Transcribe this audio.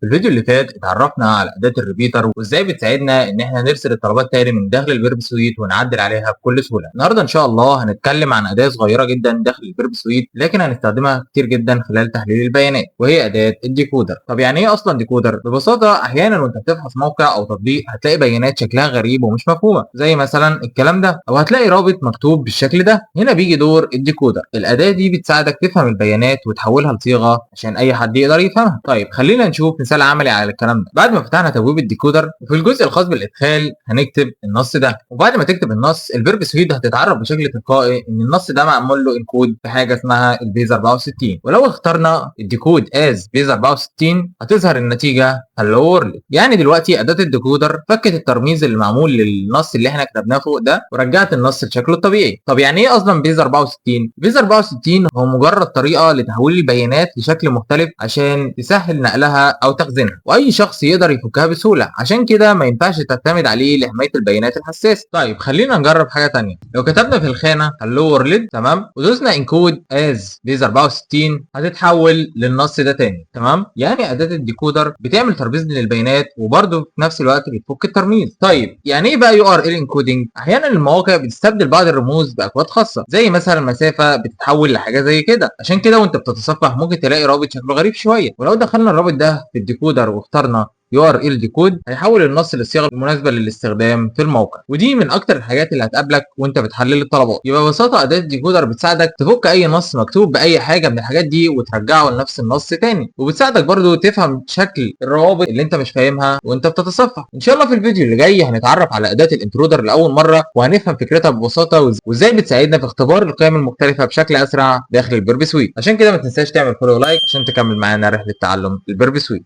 في الفيديو اللي فات اتعرفنا على أداة الريبيتر وازاي بتساعدنا ان احنا نرسل الطلبات تاني من داخل الفيرب سويت ونعدل عليها بكل سهولة. النهارده ان شاء الله هنتكلم عن أداة صغيرة جدا داخل الفيرب سويت لكن هنستخدمها كتير جدا خلال تحليل البيانات، وهي أداة الديكودر. طب يعني ايه اصلا ديكودر؟ ببساطة احيانا وانت بتفحص موقع او تطبيق هتلاقي بيانات شكلها غريب ومش مفهومة، زي مثلا الكلام ده، او هتلاقي رابط مكتوب بالشكل ده. هنا بيجي دور الديكودر. الأداة دي بتساعدك تفهم البيانات وتحولها لصيغة عشان اي حد يقدر يفهمها. طيب خلينا نشوف مثال عملي على الكلام ده. بعد ما فتحنا تبويب الديكودر وفي الجزء الخاص بالادخال هنكتب النص ده، وبعد ما تكتب النص الفيرب سويت هتتعرف بشكل تلقائي ان النص ده معمول له انكود بحاجه اسمها البيز 64. ولو اخترنا الديكود از بيز 64 هتظهر النتيجه هلو وورلد. يعني دلوقتي اداه الديكودر فكت الترميز اللي معمول للنص اللي احنا كتبناه فوق ده ورجعت النص لشكله الطبيعي. طب يعني ايه اصلا بيز 64؟ بيز 64 هو مجرد طريقه لتحويل البيانات لشكل مختلف عشان تسهل نقلها او تخزينها، واي شخص يقدر يفكها بسهوله، عشان كده ما ينفعش تعتمد عليه لحمايه البيانات الحساسه. طيب خلينا نجرب حاجه ثانيه. لو كتبنا في الخانه هلو وورلد تمام ودوسنا انكود از بيز 64 هتتحول للنص ده تاني. تمام، يعني اداه الديكودر بتعمل ترميز للبيانات وبرده في نفس الوقت بتفك الترميز. طيب يعني ايه بقى يو ار ال انكودنج؟ احيانا المواقع بتستبدل بعض الرموز باكواد خاصه، زي مثلا المسافه بتتحول لحاجه زي كده. عشان كده وانت بتتصفح ممكن تلاقي رابط شكله غريب شويه، ولو دخلنا الرابط ده في الديكودر واخترنا يو ار ال ديكود هيحول النص للصيغه المناسبه للاستخدام في الموقع. ودي من اكتر الحاجات اللي هتقابلك وانت بتحلل الطلبات. يبقى ببساطه اداه الديكودر بتساعدك تفك اي نص مكتوب باي حاجه من الحاجات دي وترجعه لنفس النص تاني، وبتساعدك برضو تفهم شكل الروابط اللي انت مش فاهمها وانت بتتصفح. ان شاء الله في الفيديو اللي جاي هنتعرف على اداه الانترودر لاول مره وهنفهم فكرتها ببساطه وازاي بتساعدنا في اختبار القيم المختلفه بشكل اسرع داخل الفيرب سويت. عشان كده ما تنساش تعمل فولو لايك عشان تكمل معانا رحله تعلم الفيرب سويت.